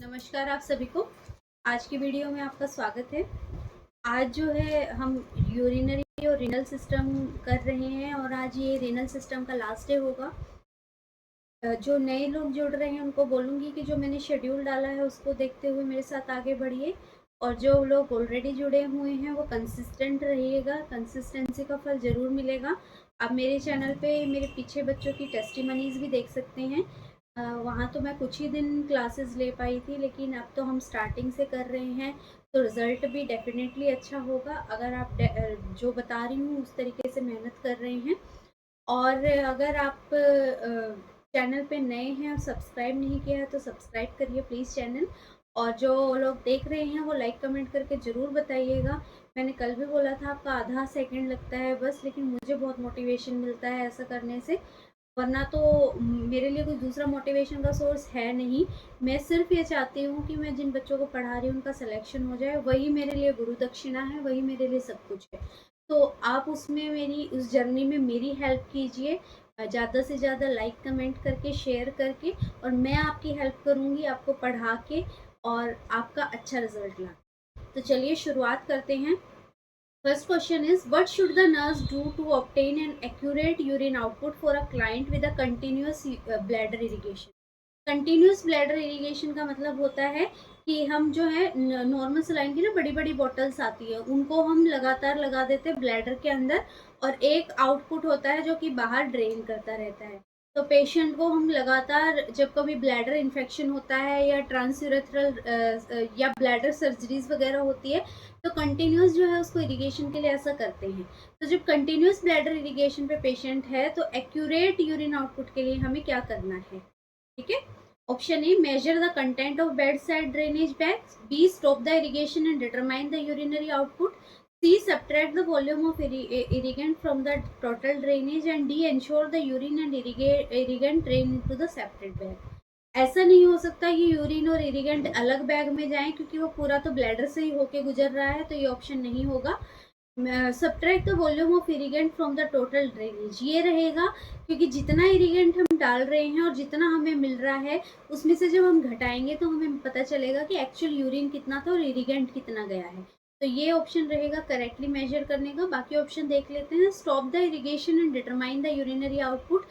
नमस्कार आप सभी को। आज की वीडियो में आपका स्वागत है। आज जो है हम यूरिनरी और रीनल सिस्टम कर रहे हैं और आज ये रीनल सिस्टम का लास्ट डे होगा। जो नए लोग जुड़ रहे हैं उनको बोलूँगी कि जो मैंने शेड्यूल डाला है उसको देखते हुए मेरे साथ आगे बढ़िए, और जो लोग ऑलरेडी जुड़े हुए हैं वो कंसिस्टेंट रहिएगा। कंसिस्टेंसी का फल ज़रूर मिलेगा। आप मेरे चैनल पे मेरे पीछे बच्चों की टेस्टिमनीज़ भी देख सकते हैं। वहाँ तो मैं कुछ ही दिन क्लासेस ले पाई थी, लेकिन अब तो हम स्टार्टिंग से कर रहे हैं तो रिज़ल्ट भी डेफ़िनेटली अच्छा होगा अगर आप जो बता रही हूँ उस तरीके से मेहनत कर रहे हैं। और अगर आप चैनल पे नए हैं और सब्सक्राइब नहीं किया है तो सब्सक्राइब करिए प्लीज़ चैनल। और जो लोग देख रहे हैं वो लाइक कमेंट करके ज़रूर बताइएगा। मैंने कल भी बोला था आपका आधा सेकंड लगता है बस, लेकिन मुझे बहुत मोटिवेशन मिलता है ऐसा करने से, वरना तो मेरे लिए कोई दूसरा मोटिवेशन का सोर्स है नहीं। मैं सिर्फ ये चाहती हूँ कि मैं जिन बच्चों को पढ़ा रही हूँ उनका सिलेक्शन हो जाए, वही मेरे लिए गुरु दक्षिणा है, वही मेरे लिए सब कुछ है। तो आप उसमें मेरी उस जर्नी में मेरी हेल्प कीजिए, ज़्यादा से ज़्यादा लाइक कमेंट करके शेयर करके, और मैं आपकी हेल्प करूँगी आपको पढ़ा के और आपका अच्छा रिजल्ट ला। तो चलिए शुरुआत करते हैं। First question is, what should the nurse do to obtain an accurate urine output for a client with a continuous bladder irrigation? Continuous bladder irrigation का मतलब होता है कि हम जो है नॉर्मल सलाइन की ना बड़ी बड़ी बॉटल्स आती है उनको हम लगातार लगा देते हैं ब्लैडर के अंदर, और एक आउटपुट होता है जो कि बाहर ड्रेन करता रहता है। तो पेशेंट को हम लगातार जब कभी ब्लैडर इन्फेक्शन होता है या ट्रांसयूरेथ्रल या ब्लैडर सर्जरीज वगैरह होती है तो कंटिन्यूस जो है उसको इरिगेशन के लिए ऐसा करते हैं। तो जब कंटिन्यूस ब्लैडर इरिगेशन पे पेशेंट है तो एक्यूरेट यूरिन आउटपुट के लिए हमें क्या करना है, ठीक है। Option A, measure the content of bedside drainage bags. B, stop the irrigation and determine the urinary output. C, subtract the volume of irrigant from the total drainage. And D, ensure the urine and irrigant drain into the separate bag. ऐसा नहीं हो सकता कि urine और इरिगेंट अलग bag में जाएं, क्योंकि वो पूरा तो ब्लैडर से ही होके गुजर रहा है, तो ये ऑप्शन नहीं होगा। Subtract the volume of irrigant from the total drainage, ये रहेगा, क्योंकि जितना इरिगेंट हम डाल रहे हैं और जितना हमें मिल रहा है उसमें से जब हम घटाएंगे तो हमें पता चलेगा कि एक्चुअल यूरिन कितना था और इरिगेंट कितना गया है। तो ये ऑप्शन रहेगा करेक्टली मेजर करने का। बाकी ऑप्शन देख लेते हैं। Stop the irrigation and determine the urinary output.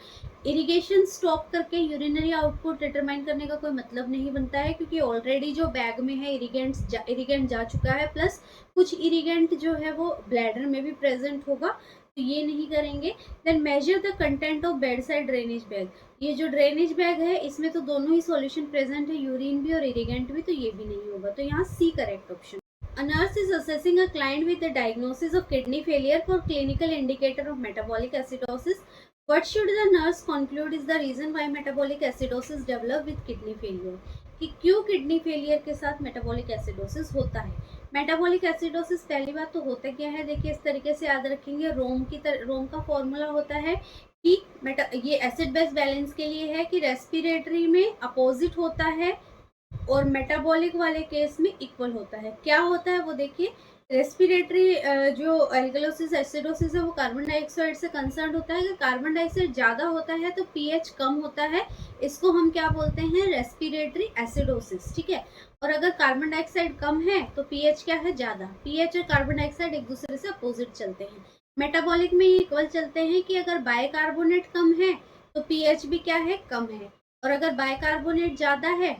Irrigation stop करके यूरिनरी आउटपुट डिटरमाइन करने का कोई मतलब नहीं बनता है, क्योंकि ऑलरेडी जो बैग में है इरिगेंट जा चुका है, प्लस कुछ इरिगेंट जो है वो ब्लैडर में भी प्रेजेंट होगा, तो ये नहीं करेंगे। Then measure the content of bedside drainage bag. ये जो ड्रेनेज बैग है इसमें तो दोनों ही सॉल्यूशन प्रेजेंट है, यूरिन भी और इरिगेंट भी, तो ये भी नहीं होगा। तो यहाँ C correct option. A nurse is assessing a client with a diagnosis of kidney failure for clinical indicator of metabolic acidosis. What should the nurse conclude is the reason why metabolic acidosis develop with kidney failure? कि क्यों kidney failure के साथ metabolic acidosis होता है। Metabolic acidosis पहली बात तो होता क्या है, देखिए इस तरीके से याद रखेंगे। रोम का फॉर्मूला होता है कि ये एसिड बेस बैलेंस के लिए है कि रेस्पिरेटरी में अपोजिट होता है और मेटाबॉलिक वाले केस में इक्वल होता है। क्या होता है वो देखिए, रेस्पिरेटरी जो एल्कलोसिस एसिडोसिस है वो कार्बन डाइऑक्साइड से कंसर्न होता है। अगर कार्बन डाइऑक्साइड ज़्यादा होता है तो पीएच कम होता है, इसको हम क्या बोलते हैं, रेस्पिरेटरी एसिडोसिस, ठीक है। और अगर कार्बन डाइऑक्साइड कम है तो पीएच क्या है, ज़्यादा। पीएच और कार्बन डाइऑक्साइड एक दूसरे से अपोजिट चलते हैं। मेटाबॉलिक में ये इक्वल चलते हैं कि अगर बाइकार्बोनेट कम है तो पीएच भी क्या है, कम है, और अगर बाइकार्बोनेट ज़्यादा है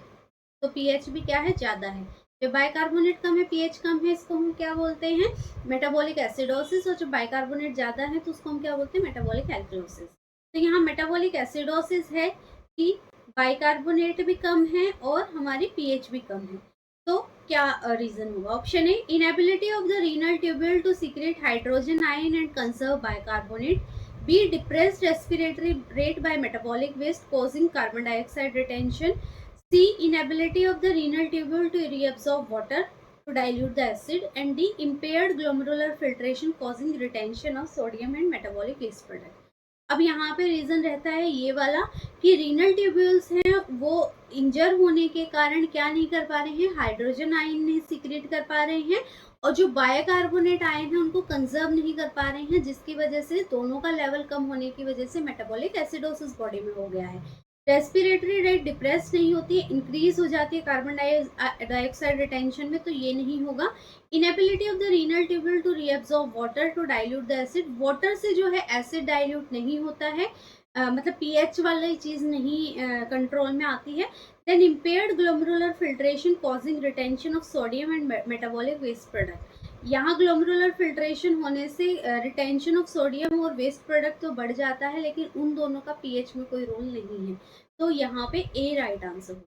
तो पीएच भी क्या है, ज़्यादा है। जो बाइकार्बोनेट कम है, पीएच कम है, इसको हम क्या बोलते हैं, मेटाबॉलिक एसिडोसिस। और जो बाइकार्बोनेट ज़्यादा है तो उसको हम क्या बोलते हैं, मेटाबॉलिक एल्कलोसिस। तो यहाँ मेटाबॉलिक एसिडोसिस है कि बाइकार्बोनेट भी कम है और हमारी पीएच भी कम है। तो क्या रीजन होगा। Option A, inability of the renal tubule to secrete hydrogen ion and conserve bicarbonate. B, depressed respiratory rate by metabolic waste causing carbon dioxide retention. C, inability of the renal tubule to reabsorb water to dilute the acid. And D, impaired glomerular filtration causing retention of sodium and metabolic waste product. अब यहाँ पे reason रहता है ये वाला कि renal tubules हैं वो इंजर होने के कारण क्या नहीं कर पा रहे हैं, हाइड्रोजन आयन नहीं सीक्रेट कर पा रहे हैं, और जो बायोकार्बोनेट आयन है उनको कंजर्व नहीं कर पा रहे हैं, जिसकी वजह से दोनों का लेवल कम होने की वजह से मेटाबॉलिक एसिडोसिस बॉडी में हो गया है। रेस्पिरेटरी रेट डिप्रेस नहीं होती है, इंक्रीज हो जाती है कार्बन डाइऑक्साइड रिटेंशन में, तो ये नहीं होगा। Inability of the renal tubule to reabsorb water to dilute the acid, water से जो है एसिड डाइल्यूट नहीं होता है, मतलब पीएच वाली चीज नहीं कंट्रोल में आती है। Then impaired glomerular filtration causing retention of sodium and metabolic waste product, यहाँ ग्लोमेरुलर फिल्ट्रेशन होने से रिटेंशन ऑफ सोडियम और वेस्ट प्रोडक्ट तो बढ़ जाता है, लेकिन उन दोनों का पीएच में कोई रोल नहीं है, तो यहाँ पे A right answer.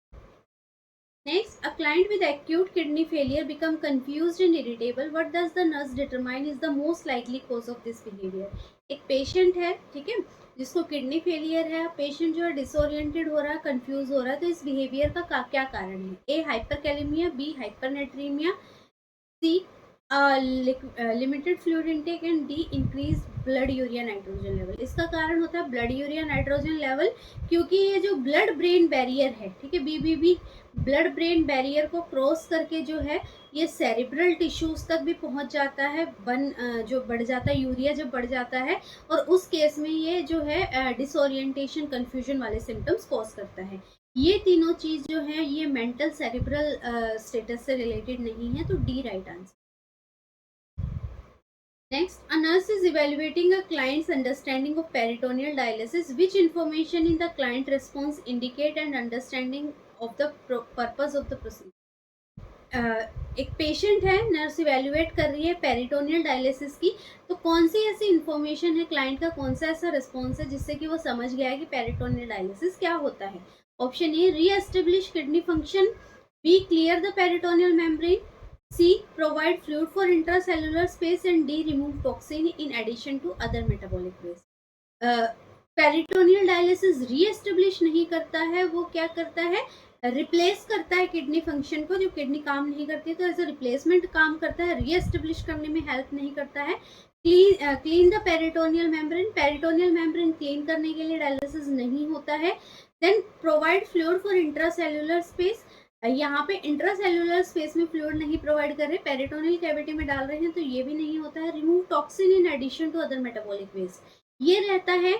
Next, a client with acute kidney failure become confused and irritable. What does the nurse determine is the most likely cause of this behavior? एक पेशेंट है, ठीक है, जिसको किडनी फेलियर है, पेशेंट जो है disoriented हो रहा है, कंफ्यूज हो रहा है, तो इस बिहेवियर का क्या कारण है? A hyperkalemia, B hypernatremia, C limited fluid intake and D increase blood urea nitrogen level. इसका कारण होता है ब्लड यूरिया नाइट्रोजन लेवल, क्योंकि ये जो ब्लड ब्रेन बैरियर है, ठीक है, बीबीबी ब्लड ब्रेन बैरियर को क्रॉस करके जो है ये सेरिब्रल टिश्यूज तक भी पहुंच जाता है, जो बढ़ जाता है, यूरिया जब बढ़ जाता है, और उस केस में ये जो है डिसोरिएंटेशन कंफ्यूजन वाले सिम्टम्स कॉज करता है। ये तीनों चीज जो है ये मेंटल सेरिब्रल स्टेटस से रिलेटेड नहीं है, तो D right answer. Next, a nurse is evaluating a client's understanding of peritoneal dialysis. Which information in the client response indicate an understanding of the purpose of the procedure? एक patient है, nurse evaluate कर रही है peritoneal dialysis की, तो कौन सी ऐसी information है, क्लाइंट का कौन सा ऐसा रिस्पॉन्स है जिससे कि वो समझ गया है कि पेरिटोनियल डायलिसिस क्या होता है? Option A, reestablish kidney function, B, clear the peritoneal membrane, C, provide fluid for intracellular space, and D, remove toxin in addition to other metabolic waste. Peritoneal dialysis reestablish नहीं करता है, वो क्या करता है, रिप्लेस करता है किडनी फंक्शन को, जो किडनी काम नहीं करती है तो एज अ रिप्लेसमेंट काम करता है, रीएस्टेब्लिश करने में हेल्प नहीं करता है। Clean the peritoneal membrane, peritoneal membrane clean करने के लिए डायलिसिस नहीं होता है। Then provide fluid for intracellular space, यहाँ पे इंट्रासेल्युलर स्पेस में फ्लूइड नहीं प्रोवाइड कर रहे, पेरिटोनियल कैविटी में डाल रहे हैं, तो ये भी नहीं होता है। Remove toxin in addition to other metabolic waste, ये रहता है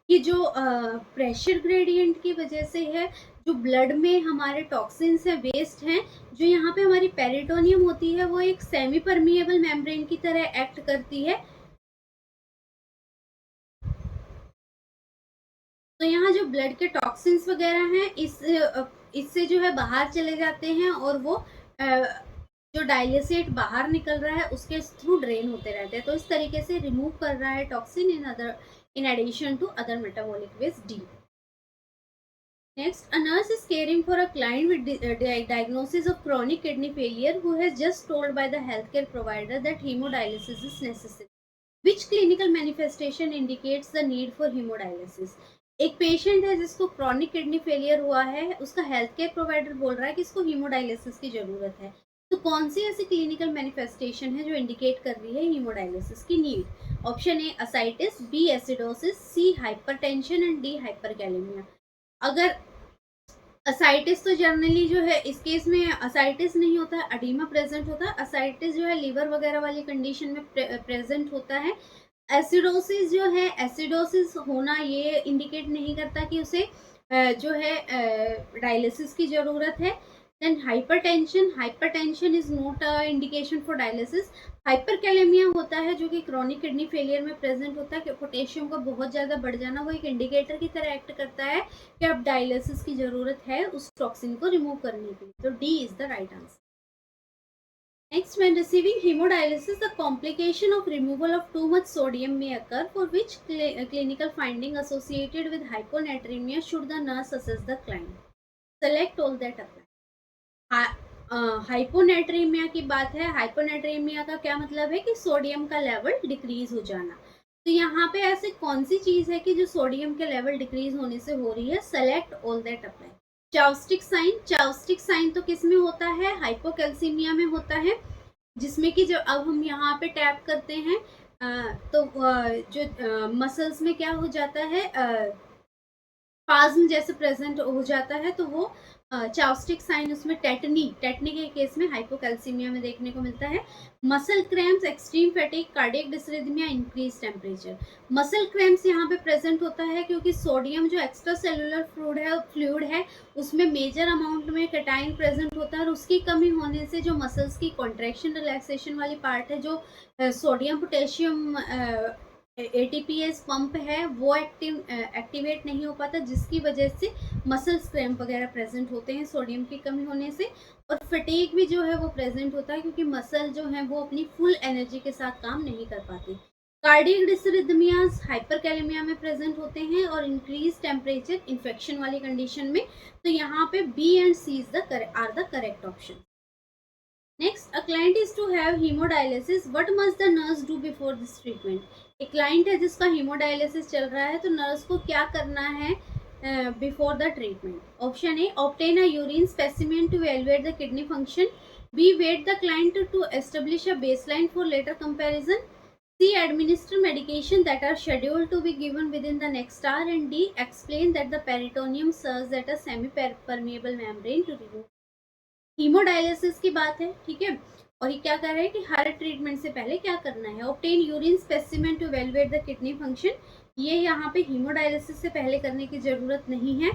कि जो प्रेशर ग्रेडियंट की वजह से है, जो ब्लड में हमारे टॉक्सिन्स है, वेस्ट हैं, जो यहाँ पे हमारी पेरिटोनियम होती है वो एक सेमी परमिएबल मेम्ब्रेन की तरह एक्ट करती है, तो यहाँ जो ब्लड के टॉक्सिन्स वगैरह हैं इससे जो है बाहर चले जाते हैं, और वो जो डायलिसेट बाहर निकल रहा है उसके थ्रू ड्रेन होते रहते हैं, तो इस तरीके से रिमूव कर रहा है toxin in addition to other metabolic waste. D. Next, a nurse is caring for a client with diagnosis of chronic kidney failure who has just told by the healthcare provider that hemodialysis is necessary. Which clinical manifestation indicates the need for hemodialysis? एक patient है जिसको chronic kidney failure हुआ है, उसका health care provider बोल रहा है कि इसको हीमोडायलिसिस की जरूरत है, तो कौन सी ऐसी क्लिनिकल मैनिफेस्टेशन है जो इंडिकेट कर रही है हीमोडायलिसिस की need? Option A ascites, B acidosis, C hypertension and D hyperkalemia. अगर असाइटिस तो जनरली जो है इस केस में असाइटिस नहीं होता है, अडीमा प्रेजेंट होता है, असाइटिस जो है लीवर वगैरह वाली कंडीशन में प्रेजेंट होता है। एसिडोसिस जो है, एसिडोसिस होना ये इंडिकेट नहीं करता कि उसे जो है डायलिसिस की जरूरत है। Then hypertension is not a indication for dialysis. Hyperkalemia होता है जो कि क्रॉनिक किडनी फेलियर में प्रेजेंट होता है कि पोटेशियम का बहुत ज़्यादा बढ़ जाना, वो एक इंडिकेटर की तरह एक्ट करता है कि अब डायलिसिस की ज़रूरत है उस टॉक्सिन को रिमूव करने के लिए, तो D is the right answer. Next, when receiving hemodialysis, the complication of removal of too much sodium may occur, for which clinical finding associated with hyponatremia should the nurse assess the client? Select all that apply. Hyponatraemia की बात है, hyponatraemia का क्या मतलब है कि sodium का level decrease हो जाना, तो यहाँ पे ऐसे कौन सी चीज है कि जो सोडियम के लेवल डिक्रीज होने से हो रही है? Select all that apply. Chvostek sign, Chvostek sign तो किस में होता है? हाइपोकैल्सीमिया में होता है, जिसमें कि जब अब हम यहाँ पे टैप करते हैं तो जो मसल्स में क्या हो जाता है, स्पाज्म जैसे प्रेजेंट हो जाता है, तो वो चाउस्टिक साइन उसमें टेटनी के केस में हाइपोकैल्सीमिया में देखने को मिलता है। Muscle cramps, extreme fatigue, cardiac डिसरिथमिया, increase temperature. Muscle cramps यहाँ पे प्रेजेंट होता है क्योंकि सोडियम जो एक्स्ट्रा सेलुलर फ्लूइड है उसमें मेजर अमाउंट में कैटाइन प्रेजेंट होता है और उसकी कमी होने से जो मसल्स की कॉन्ट्रैक्शन रिलैक्सेशन वाली पार्ट है, जो सोडियम पोटेशियम एटीपीएस पंप है वो एक्टिवेट नहीं हो पाता, जिसकी वजह से मसल क्रैम्प वगैरह प्रेजेंट होते हैं सोडियम की कमी होने से। और फटीग भी जो है वो प्रेजेंट होता है क्योंकि मसल जो है वो अपनी फुल एनर्जी के साथ काम नहीं कर पाती। कार्डियक डिसरिथमियाज हाइपरकैलेमिया में प्रेजेंट होते हैं और इंक्रीज टेम्परेचर इन्फेक्शन वाली कंडीशन में। तो यहाँ पे B and C are the correct option. Next, a client is to have hemodialysis. What must the nurse do before this treatment? एक क्लाइंट है जिसका हीमोडायलिसिस चल रहा है, तो नर्स को क्या करना है before the treatment? Option A, obtain a urine specimen to evaluate the kidney function. B, weigh the client to establish a baseline for later comparison. C, administer medication that are scheduled to be given within the next hour. And D, explain that the peritoneum serves as a semi-permeable membrane to remove। Haemodialysis की बात है, ठीक है। और ये क्या कर रहे हैं कि हर ट्रीटमेंट से पहले क्या करना है? Obtain urine specimen to evaluate the kidney function. ये यहाँ पे हीमोडायलिसिस से पहले करने की जरूरत नहीं है।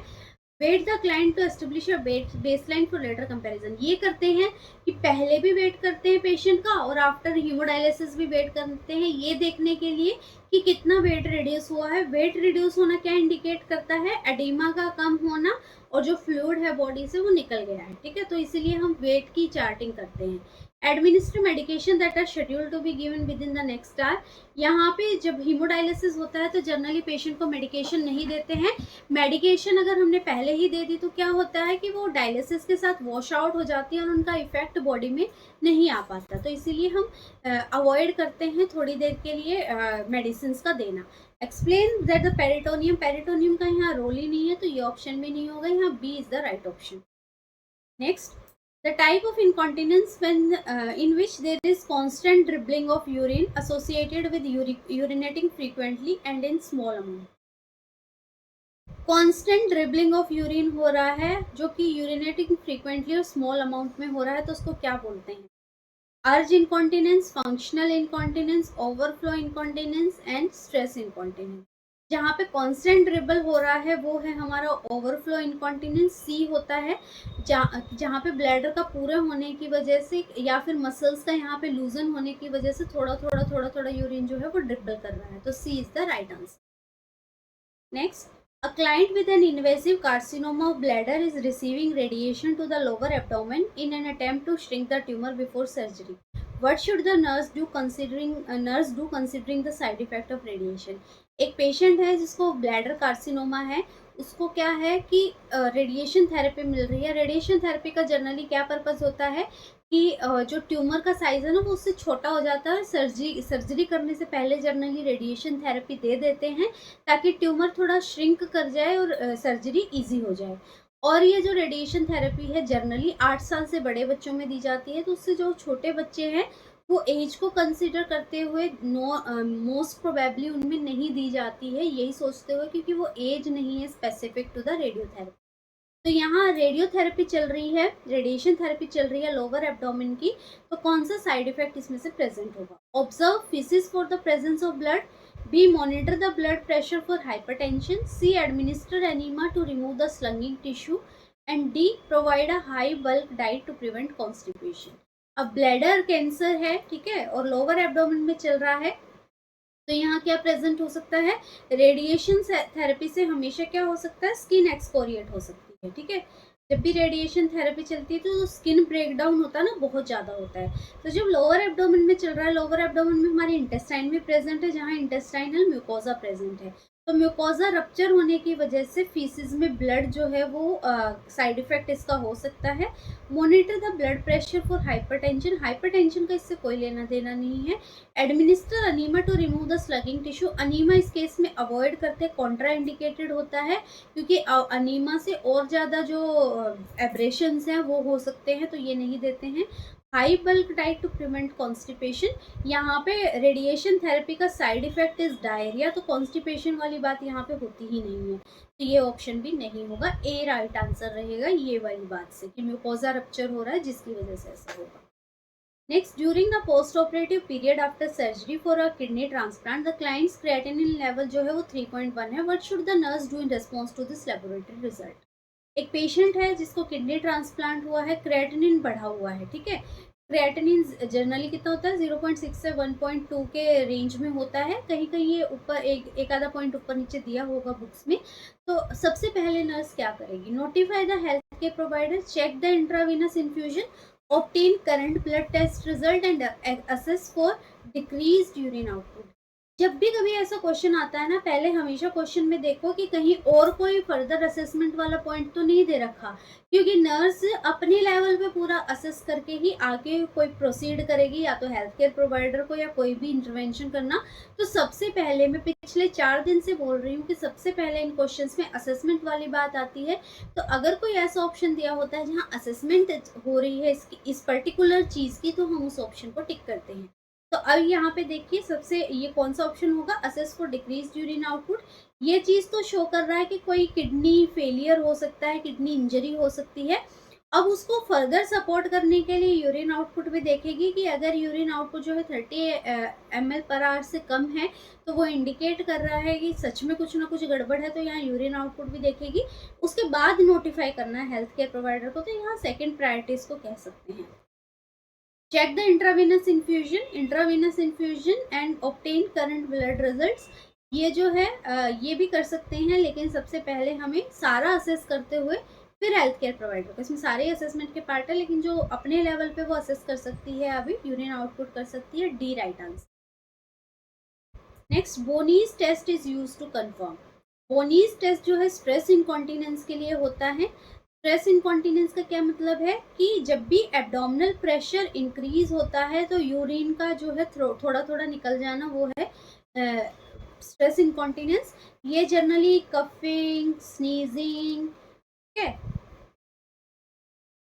Weigh the client to establish a baseline for later comparison. ये करते हैं कि पहले भी वेट करते हैं पेशेंट का और आफ्टर हीमोडायलिसिस भी वेट करते हैं, ये देखने के लिए कि कितना वेट रिड्यूस हुआ है। वेट रिड्यूस होना क्या इंडिकेट करता है? एडिमा का कम होना और जो फ्लूइड है बॉडी से वो निकल गया है, ठीक है। तो इसीलिए हम वेट की चार्टिंग करते हैं। Administer medication that are scheduled to be given within the next hour. यहाँ पे जब हीमोडायलिसिस होता है तो जनरली पेशेंट को मेडिकेशन नहीं देते हैं। मेडिकेशन अगर हमने पहले ही दे दी तो क्या होता है कि वो डायलिसिस के साथ वॉश आउट हो जाती है और उनका इफेक्ट बॉडी में नहीं आ पाता। तो इसीलिए हम अवॉइड करते हैं थोड़ी देर के लिए मेडिसिन का देना। एक्सप्लेन दैट द पेरिटोनियम का यहाँ रोल ही नहीं है, तो ये ऑप्शन भी नहीं होगा, यहाँ B is the right option. Next, the type of incontinence when in which there is constant dribbling of urine associated with urinating frequently and in small amount। Constant dribbling of urine हो रहा है जो कि urinating frequently और small amount में हो रहा है, तो उसको क्या बोलते हैं? अर्ज incontinence, functional incontinence, overflow incontinence and stress incontinence. जहाँ पे कांस्टेंट ड्रिबल हो रहा है वो है हमारा ओवरफ्लो इनकॉन्टिनेंस, सी होता है। जहाँ पे ब्लैडर का पूरे होने की वजह से या फिर मसल्स का यहाँ पे लूजन होने की वजह से थोड़ा यूरिन जो है वो ड्रिबल कर रहा है, तो C is the right answer. Next, a client with an invasive carcinoma of bladder is receiving radiation to the lower abdomen in an attempt to shrink the tumor before surgery. What should the nurse do considering the side effect of radiation? एक patient है जिसको bladder carcinoma है, उसको क्या है कि radiation therapy मिल रही है। रेडिएशन थेरेपी का जनरली क्या पर्पस होता है कि जो ट्यूमर का साइज है ना वो उससे छोटा हो जाता है। सर्जरी करने से पहले जनरली रेडिएशन थेरेपी दे देते हैं ताकि ट्यूमर थोड़ा श्रिंक कर जाए और सर्जरी इजी हो जाए। और ये जो रेडिएशन थेरेपी है जनरली 8 साल से बड़े बच्चों में दी जाती है, तो उससे जो छोटे बच्चे हैं वो एज को कंसिडर करते हुए मोस्ट प्रोबेबली उनमें नहीं दी जाती है, यही सोचते हुए, क्योंकि वो एज नहीं है स्पेसिफिक टू द रेडियोथेरेपी। तो यहाँ रेडियोथेरेपी चल रही है, रेडिएशन थेरेपी चल रही है लोअर एब्डोमेन की, तो कौन सा साइड इफेक्ट इसमें से प्रेजेंट होगा? Observe feces for the presence of blood. B, monitor the blood pressure for hypertension. C, administer enema to remove the sloughing tissue. And D, provide a high bulk diet to prevent constipation. अब bladder cancer है, ठीक है, और lower abdomen में चल रहा है, तो यहाँ क्या प्रेजेंट हो सकता है? रेडिएशन थेरेपी से हमेशा क्या हो सकता है? स्किन एक्सकोरिएट हो सकती है, ठीक है। जब भी रेडिएशन थेरेपी चलती है तो स्किन ब्रेकडाउन होता है ना, बहुत ज़्यादा होता है। तो जब लोअर एब्डोमेन में चल रहा है, लोअर एब्डोमेन में हमारे इंटेस्टाइन भी प्रेजेंट है, जहाँ इंटेस्टाइनल म्यूकोजा प्रेजेंट है, तो म्यूकोजा रप्चर होने की वजह से फीसिस में ब्लड जो है वो साइड इफेक्ट इसका हो सकता है। Monitor the blood pressure for hypertension. Hypertension का इससे कोई लेना देना नहीं है। Administer enema to remove the sloughing tissue. Enema इस केस में अवॉइड करते हैं, कॉन्ट्रा इंडिकेटेड होता है, क्योंकि अनीमा से और ज़्यादा जो एब्रेशंस हैं वो हो सकते हैं, तो ये नहीं देते हैं। High bulk diet to prevent constipation, यहाँ पे रेडिएशन थेरेपी का साइड इफेक्ट इज डायरिया, तो कॉन्स्टिपेशन वाली बात यहाँ पे होती ही नहीं है, तो ये ऑप्शन भी नहीं होगा, ए राइट आंसर रहेगा ये वाली बात से कि म्यूकोजा रप्चर हो रहा है जिसकी वजह से ऐसा होगा। Next, during the post-operative period after surgery for a kidney transplant, the client's creatinine level जो है वो 3.1 है. What should the nurse do in response to this laboratory result? एक पेशेंट है जिसको किडनी ट्रांसप्लांट हुआ है, क्रिएटिनिन बढ़ा हुआ है, ठीक है। क्रिएटिनिन जनरली कितना होता है, 0.6 से 1.2 के रेंज में होता है, कहीं कहीं ये ऊपर एक आधा पॉइंट ऊपर नीचे दिया होगा बुक्स में। तो सबसे पहले नर्स क्या करेगी, notify the health care provider, check the intravenous infusion, obtain current blood test result and assess for decreased urine output। जब भी कभी ऐसा क्वेश्चन आता है ना, पहले हमेशा क्वेश्चन में देखो कि कहीं और कोई फर्दर असेसमेंट वाला पॉइंट तो नहीं दे रखा, क्योंकि नर्स अपने लेवल पे पूरा असेस करके ही आगे कोई प्रोसीड करेगी, या तो हेल्थ केयर प्रोवाइडर को या कोई भी इंटरवेंशन करना। तो सबसे पहले, मैं पिछले 4 दिन से बोल रही हूँ कि सबसे पहले इन क्वेश्चंस में असेसमेंट वाली बात आती है। तो अगर कोई ऐसा ऑप्शन दिया होता है जहाँ असेसमेंट हो रही है इस पर्टिकुलर चीज़ की, तो हम उस ऑप्शन को टिक करते हैं। तो अब यहाँ पे देखिए सबसे ये कौन सा ऑप्शन होगा, assess for decrease urine output. ये चीज़ तो शो कर रहा है कि कोई किडनी फेलियर हो सकता है, किडनी इंजरी हो सकती है। अब उसको फर्दर सपोर्ट करने के लिए यूरिन आउटपुट भी देखेगी कि अगर यूरिन आउटपुट जो है 30 ml पर आवर से कम है, तो वो इंडिकेट कर रहा है कि सच में कुछ ना कुछ गड़बड़ है, तो यहाँ यूरिन आउटपुट भी देखेगी। उसके बाद नोटिफाई करना है हेल्थ केयर प्रोवाइडर को, तो यहाँ सेकेंड प्रायोरिटी इसको कह सकते हैं। Check the intravenous infusion and obtain current blood results. ये जो है ये भी कर सकते हैं, लेकिन सबसे पहले हमें सारा असेस करते हुए फिर हेल्थ केयर प्रोवाइडर को, इसमें सारे असेसमेंट के पार्ट है, लेकिन जो अपने लेवल पे वो असेस कर सकती है, अभी यूरिन आउटपुट कर सकती है, D right answer. Next, Bonney's test is use to confirm. Bonney's test जो है स्ट्रेस इनकॉन्टिनेंस के लिए होता है। स्ट्रेस इनकॉन्टिनेंस का क्या मतलब है कि जब भी एब्डोमिनल प्रेशर इंक्रीज होता है तो यूरिन का जो है थोड़ा थोड़ा निकल जाना, वो है स्ट्रेस इनकॉन्टिनेंस। ये जनरली कफिंग, स्नीजिंग, ठीक है,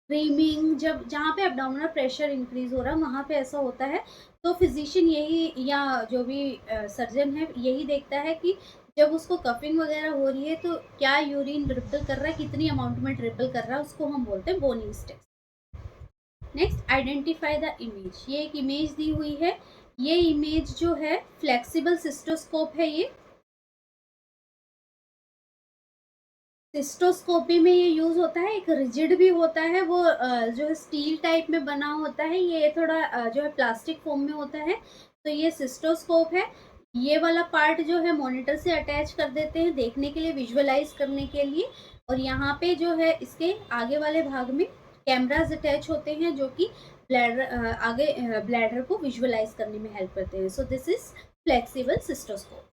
स्क्रीमिंग, जब जहाँ पे एब्डोमिनल प्रेशर इंक्रीज हो रहा है वहाँ पे ऐसा होता है। तो फिजिशियन यही, या जो भी सर्जन है, यही देखता है कि जब उसको कफिंग वगैरह हो रही है तो क्या यूरिन ड्रिबल कर रहा है, कितनी अमाउंट में ड्रिबल कर रहा है, उसको हम बोलते हैं Bonney's test. Next, identify the image. ये एक इमेज दी हुई है, ये इमेज जो है फ्लेक्सिबल सिस्टोस्कोप है। ये सिस्टोस्कोपी में ये यूज होता है, एक रिजिड भी होता है, वो जो है स्टील टाइप में बना होता है, ये थोड़ा जो है प्लास्टिक फॉर्म में होता है। तो ये सिस्टोस्कोप है। ये वाला पार्ट जो है मॉनिटर से अटैच कर देते हैं देखने के लिए, विजुअलाइज करने के लिए। और यहाँ पे जो है इसके आगे वाले भाग में कैमराज अटैच होते हैं, जो कि ब्लैडर आगे ब्लैडर को विजुअलाइज करने में हेल्प करते हैं। So this is flexible cystoscope.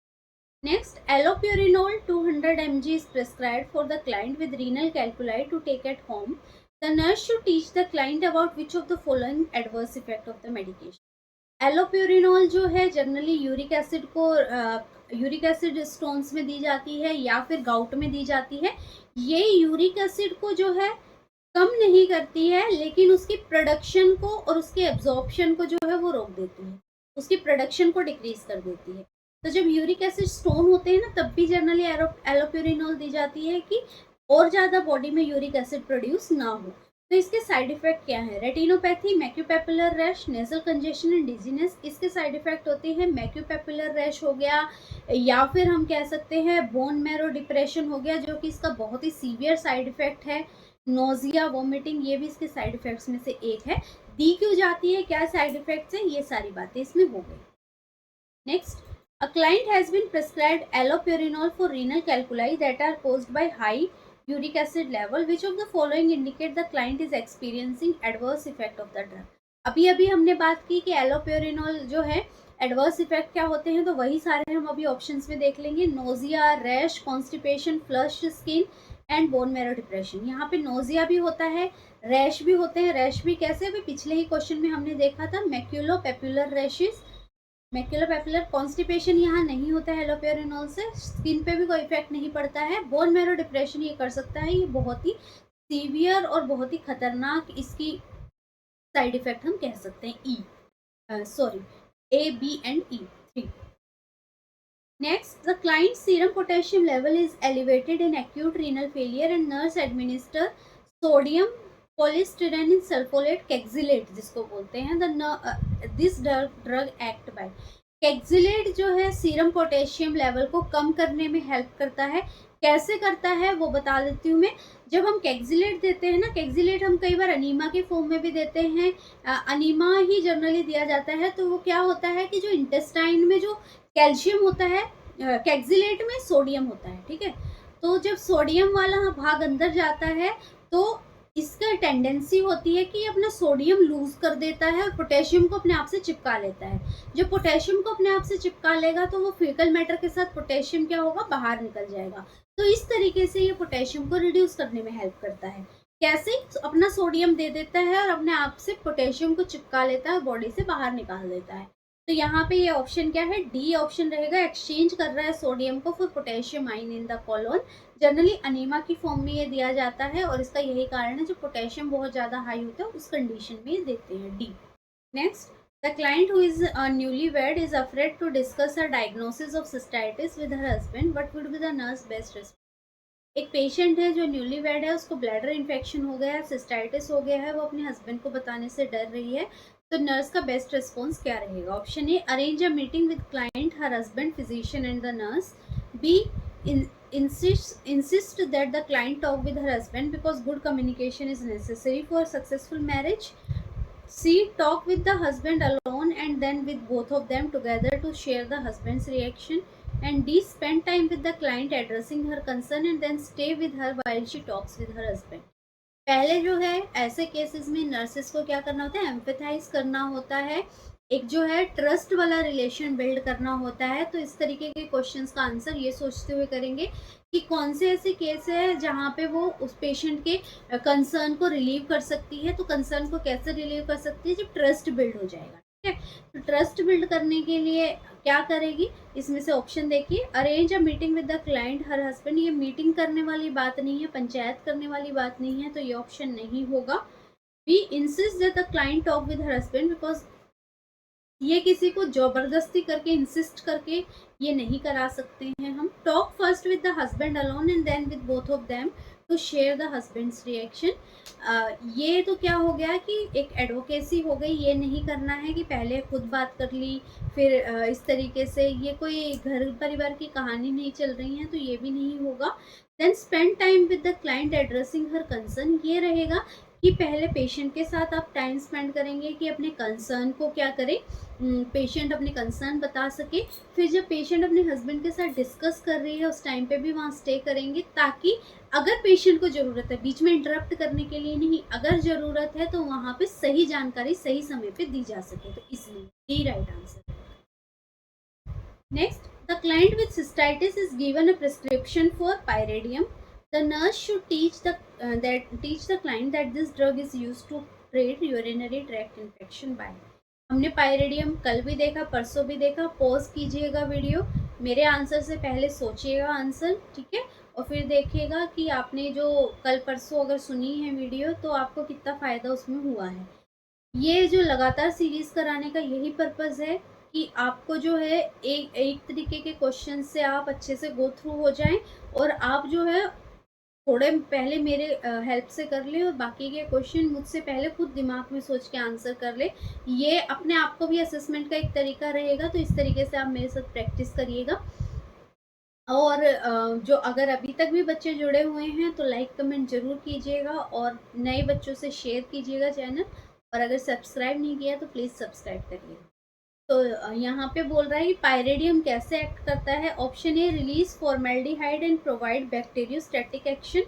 Next, allopurinol 200 mg is prescribed for the client with renal calculi to take at home. The nurse should teach the client about which of the following adverse effect of the medication. Allopurinol जो है generally uric acid को uric acid stones में दी जाती है या फिर gout में दी जाती है। ये यूरिक एसिड को जो है कम नहीं करती है, लेकिन उसकी प्रोडक्शन को और उसके एब्जॉर्प्शन को जो है वो रोक देती है, उसकी प्रोडक्शन को डिक्रीज कर देती है। तो जब यूरिक एसिड स्टोन होते हैं ना, तब भी जनरली एलोप्यूरिनोल दी जाती है कि और ज़्यादा बॉडी में यूरिक एसिड प्रोड्यूस ना हो। तो इसके साइड इफेक्ट क्या है, retinopathy, maculopapular rash, nasal congestion and dizziness. इसके साइड इफेक्ट होते हैं मैक्यूपेपुलर रैश हो गया, या फिर हम कह सकते हैं बोन मैरो डिप्रेशन हो गया, जो कि इसका बहुत ही सीवियर साइड इफेक्ट है। नोजिया, वॉमिटिंग, ये भी इसके साइड इफेक्ट्स में से एक है। दी क्यों जाती है, क्या साइड इफेक्ट्स है, ये सारी बातें इसमें हो गई। Next, a client has been prescribed allopurinol for renal calculi that are caused by high uric acid level. Which of the following indicate the client is experiencing adverse effect of the drug? अभी अभी हमने बात की कि allopurinol जो है adverse effect क्या होते हैं, तो वही सारे हम अभी ऑप्शंस में देख लेंगे। Nausea, rash, constipation, flushed skin and bone marrow depression. यहाँ पे नोजिया भी होता है, रैश भी होते हैं। रैश भी कैसे, अभी पिछले ही क्वेश्चन में हमने देखा था, मैक्यूलोपेपुलर रैशेस, मैक्यूलोपेपुलर। कॉन्स्टिपेशन यहाँ नहीं होता है एलोप्यूरिनोल से, स्किन पे भी कोई इफेक्ट नहीं पड़ता है। बोन मैरो डिप्रेशन ये कर सकता है, ये बहुत ही सीवियर और बहुत ही खतरनाक इसकी साइड इफेक्ट हम कह सकते हैं ई, sorry, A, B and E. 3. Next, the client's serum potassium level is elevated in acute renal failure and nurse administer sodium polystyrene sulfolate Kexilate जिसको बोलते हैं this drug act by Kexilate जो है serum potassium level को कम करने में help करता है। कैसे करता है वो बता देती हूँ मैं। जब हम कैक्सिलेट देते हैं ना, कैक्सिलेट हम कई बार अनीमा के फॉर्म में भी देते हैं, अनीमा ही जनरली दिया जाता है। तो वो क्या होता है कि जो इंटेस्टाइन में जो कैल्शियम होता है, कैक्सिलेट में सोडियम होता है, ठीक है। तो जब सोडियम वाला भाग अंदर जाता है तो इसका टेंडेंसी होती है कि ये अपना सोडियम लूज कर देता है और पोटेशियम को अपने आप से चिपका लेता है। जो पोटेशियम को अपने आप से चिपका लेगा तो वो फीकल मैटर के साथ पोटेशियम क्या होगा, बाहर निकल जाएगा। तो इस तरीके से ये पोटेशियम को रिड्यूस करने में हेल्प करता है। कैसे? अपना सोडियम दे देता है और अपने आप से पोटेशियम को चिपका लेता है और बॉडी से बाहर निकाल देता है। तो यहाँ पे ये ऑप्शन क्या है, डी ऑप्शन रहेगा। एक्सचेंज कर रहा है सोडियम को for potassium ion in the colon. Generally enema की फॉर्म में ये दिया जाता है और इसका यही कारण है, जो पोटेशियम बहुत ज़्यादा हाई होता है उस कंडीशन में ये देते हैं, D. Next, the client who is newlywed is afraid to discuss a diagnosis of cystitis with her husband, what would be the nurse best response. एक पेशेंट है जो न्यूलीवेड है, उसको ब्लैडर इन्फेक्शन हो गया है, सिस्टाइटिस हो गया है, वो अपने हस्बैंड को बताने से डर रही है। तो नर्स का बेस्ट रिस्पॉन्स क्या रहेगा? Option A, arrange a meeting with client, her husband, physician and the nurse. B, insist that the client talk with her husband because good communication is necessary for successful marriage. C, talk with the husband alone and then with both of them together to share the husband's reaction. And D, spend time with the client addressing her concern and then stay with her while she talks with her husband. पहले जो है ऐसे cases में nurses को क्या करना होता है, एम्पैथाइज करना होता है, एक जो है ट्रस्ट वाला रिलेशन बिल्ड करना होता है। तो इस तरीके के क्वेश्चंस का आंसर ये सोचते हुए करेंगे कि कौन से ऐसे केस है जहाँ पे वो उस पेशेंट के कंसर्न को रिलीव कर सकती है। तो कंसर्न को कैसे रिलीव कर सकती है, जब ट्रस्ट बिल्ड हो जाएगा, ठीक है। तो ट्रस्ट बिल्ड करने के लिए क्या करेगी, इसमें से ऑप्शन देखिए, arrange a meeting with the client her husband. ये मीटिंग करने वाली बात नहीं है, पंचायत करने वाली बात नहीं है, तो ये ऑप्शन नहीं होगा। B, insist that the client talk with her husband, because ये किसी को जबरदस्ती करके इंसिस्ट करके ये नहीं करा सकते हैं हम। Talk first with the husband alone and then with both of them to share the husband's reaction. ये तो क्या हो गया कि एक एडवोकेसी हो गई। ये नहीं करना है कि पहले खुद बात कर ली फिर इस तरीके से, ये कोई घर परिवार की कहानी नहीं चल रही है, तो ये भी नहीं होगा। Then spend time with the client addressing her concern, ये रहेगा कि पहले पेशेंट के साथ आप टाइम स्पेंड करेंगे कि अपने कंसर्न को क्या करें, पेशेंट अपने कंसर्न बता सके। फिर जब पेशेंट अपने हस्बैंड के साथ डिस्कस कर रही है उस टाइम पे भी वहाँ स्टे करेंगे, ताकि अगर पेशेंट को ज़रूरत है, बीच में इंटरप्ट करने के लिए नहीं, अगर ज़रूरत है तो वहाँ पे सही जानकारी सही समय पे दी जा सके। तो इसलिए D right answer. Next, the client with cystitis is given a prescription for Pyridium. The nurse should teach the client that this drug is used to treat urinary tract infection by. हमने पायरेडियम कल भी देखा, परसों भी देखा। Pause कीजिएगा video, मेरे answer से पहले सोचिएगा आंसर, ठीक है, और फिर देखिएगा कि आपने जो कल परसों अगर सुनी है वीडियो तो आपको कितना फ़ायदा उसमें हुआ है। ये जो लगातार सीरीज कराने का यही पर्पज़ है कि आपको जो है एक तरीके के क्वेश्चन से आप अच्छे से गो थ्रू हो जाएं और आप जो है थोड़े पहले मेरे हेल्प से कर ले और बाकी के क्वेश्चन मुझसे पहले खुद दिमाग में सोच के आंसर कर ले। ये अपने आप को भी असेसमेंट का एक तरीका रहेगा। तो इस तरीके से आप मेरे साथ प्रैक्टिस करिएगा। और जो अगर अभी तक भी बच्चे जुड़े हुए हैं तो लाइक कमेंट ज़रूर कीजिएगा और नए बच्चों से शेयर कीजिएगा चैनल। और अगर सब्सक्राइब नहीं किया तो प्लीज़ सब्सक्राइब करिएगा। तो यहाँ पे बोल रहा है कि पायरेडियम कैसे एक्ट करता है। Option A, release formaldehyde and provide bacteriostatic action.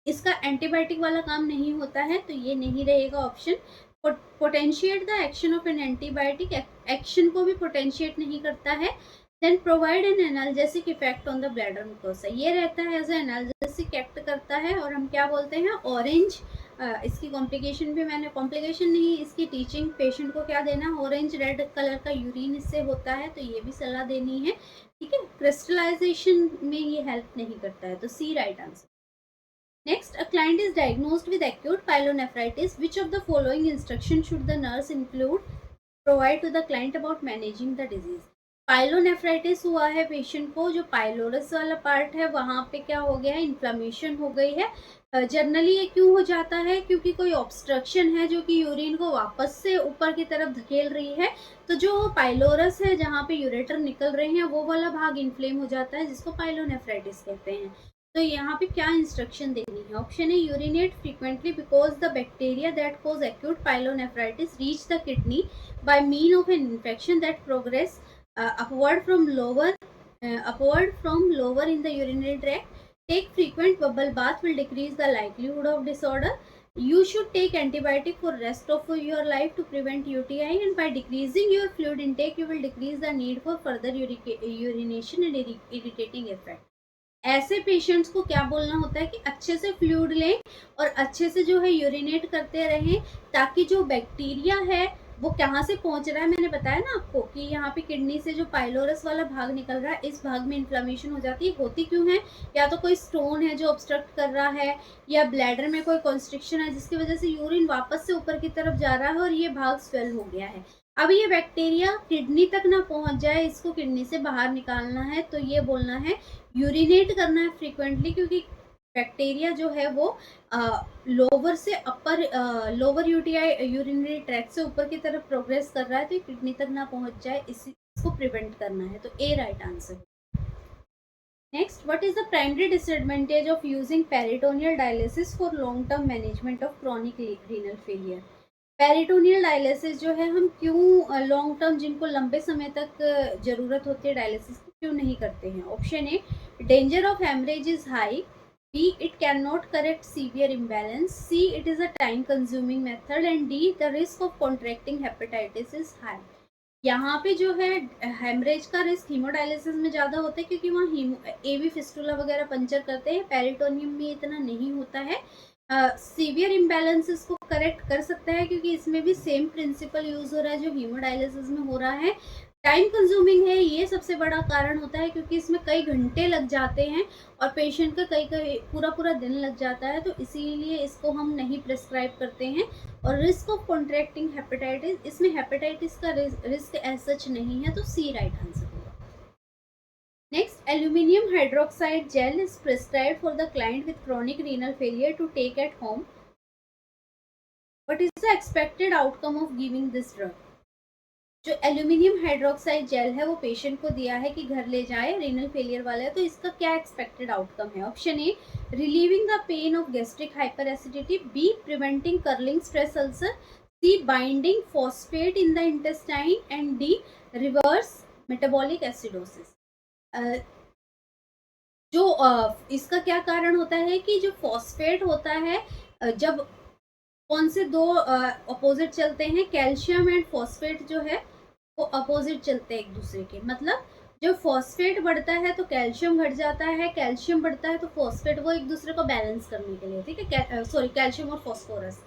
इसका एंटीबायोटिक वाला काम नहीं होता है, तो ये नहीं रहेगा option. Potentiate the action of an antibiotic, action को भी पोटेंशिएट नहीं करता है। Then provide an analgesic effect on the bladder mucosa, ये रहता है एज एनाल्जेसिक एक्ट करता है। और हम क्या बोलते हैं, ऑरेंज। इसकी कॉम्प्लिकेशन भी मैंने, कॉम्प्लिकेशन नहीं, इसकी टीचिंग पेशेंट को क्या देना, ऑरेंज रेड कलर का यूरिन इससे होता है, तो ये भी सलाह देनी है, ठीक है। क्रिस्टलाइजेशन में ये हेल्प नहीं करता है, तो C right answer. Next, a client is diagnosed with acute pyelonephritis. Which of the following instructions should the nurse include provide to the client about managing the disease? Pyelonephritis हुआ है patient को, जो pylorus वाला part है वहां पे क्या हो गया है, इन्फ्लेमेशन हो गई है। जनरली ये क्यों हो जाता है, क्योंकि कोई ऑब्स्ट्रक्शन है जो कि यूरिन को वापस से ऊपर की तरफ धकेल रही है। तो जो पाइलोरस है जहाँ पे यूरेटर निकल रहे हैं वो वाला भाग इन्फ्लेम हो जाता है, जिसको पाइलोनेफ्राइटिस कहते हैं। तो यहाँ पे क्या इंस्ट्रक्शन देनी है? Option A, urinate frequently because the bacteria that cause acute pyelonephritis reach the kidney by mean of an infection that progress upward from lower in the urinary tract. Take frequent bubble bath will decrease the likelihood of disorder. You should take antibiotic for rest of your life to prevent UTI, and by decreasing your fluid intake you will decrease the need for further urination and irritating effect. ऐसे patients को क्या बोलना होता है कि अच्छे से fluid लें और अच्छे से जो है यूरिनेट करते रहें, ताकि जो बैक्टीरिया है वो कहाँ से पहुंच रहा है, मैंने बताया ना आपको कि यहाँ पे किडनी से जो पाइलोरस वाला भाग निकल रहा है, इस भाग में इन्फ्लेमेशन हो जाती है। होती क्यों है? या तो कोई स्टोन है जो ऑब्स्ट्रक्ट कर रहा है, या ब्लैडर में कोई कॉन्स्ट्रिक्शन है जिसकी वजह से यूरिन वापस से ऊपर की तरफ जा रहा है और ये भाग स्वेल हो गया है। अब ये बैक्टीरिया किडनी तक ना पहुंच जाए, इसको किडनी से बाहर निकालना है, तो ये बोलना है यूरिनेट करना है फ्रीक्वेंटली, क्योंकि बैक्टीरिया जो है वो लोअर से upper lower UTI urinary tract से ऊपर की तरफ प्रोग्रेस कर रहा है, तो किडनी तक ना पहुंच जाए, इसको प्रिवेंट करना है। तो A right answer. Next, what is the primary disadvantage of using peritoneal dialysis for long term management of chronic renal failure? Peritoneal dialysis जो है हम क्यों लॉन्ग टर्म, जिनको लंबे समय तक जरूरत होती है डायलिसिस की, क्यों नहीं करते हैं? Option A, danger of hemorrhage is high, B, it cannot correct severe imbalance, C, it is a time consuming method, and D, the risk of contracting hepatitis is high. यहाँ पे जो है हेमरेज का रिस्क हीमोडायलिसिस में ज़्यादा होता है, क्योंकि वहाँ एवी फिस्टुला वगैरह पंचर करते हैं। पेरिटोनियम में इतना नहीं होता है। सीवियर इम्बैलेंसेस को करेक्ट कर सकता है, क्योंकि इसमें भी सेम प्रिंसिपल यूज हो रहा है जो हीमोडायलिसिस में हो रहा है। टाइम कंज्यूमिंग है, ये सबसे बड़ा कारण होता है, क्योंकि इसमें कई घंटे लग जाते हैं और पेशेंट का कई पूरा दिन लग जाता है, तो इसीलिए इसको हम नहीं प्रिस्क्राइब करते हैं। और रिस्क ऑफ कॉन्ट्रैक्टिंग हेपेटाइटिस, इसमें हेपेटाइटिस का रिस्क एज सच नहीं है, तो सी राइट आंसर होगा। Next, aluminium hydroxide gel is prescribed for the client with chronic renal failure to take at home. What is the expected outcome of giving this drug? जो aluminium hydroxide gel है वो patient को दिया है कि घर ले जाए, रीनल फेलियर वाला है, तो इसका क्या एक्सपेक्टेड आउटकम है? Option A, relieving the pain of gastric hyperacidity, B, preventing Curling stress ulcer, C, binding phosphate in the intestine, and D, reverse metabolic acidosis. जो इसका क्या कारण होता है कि जो फॉस्फेट होता है, जब कौन से दो अपोजिट चलते हैं, कैल्शियम एंड फॉस्फेट जो है वो अपोजिट चलते हैं एक दूसरे के। मतलब जब फॉस्फेट बढ़ता है तो कैल्शियम घट जाता है, कैल्शियम बढ़ता है तो फॉस्फेट, वो एक दूसरे को बैलेंस करने के लिए, ठीक है। सॉरी, कैल्शियम और फॉस्फोरस।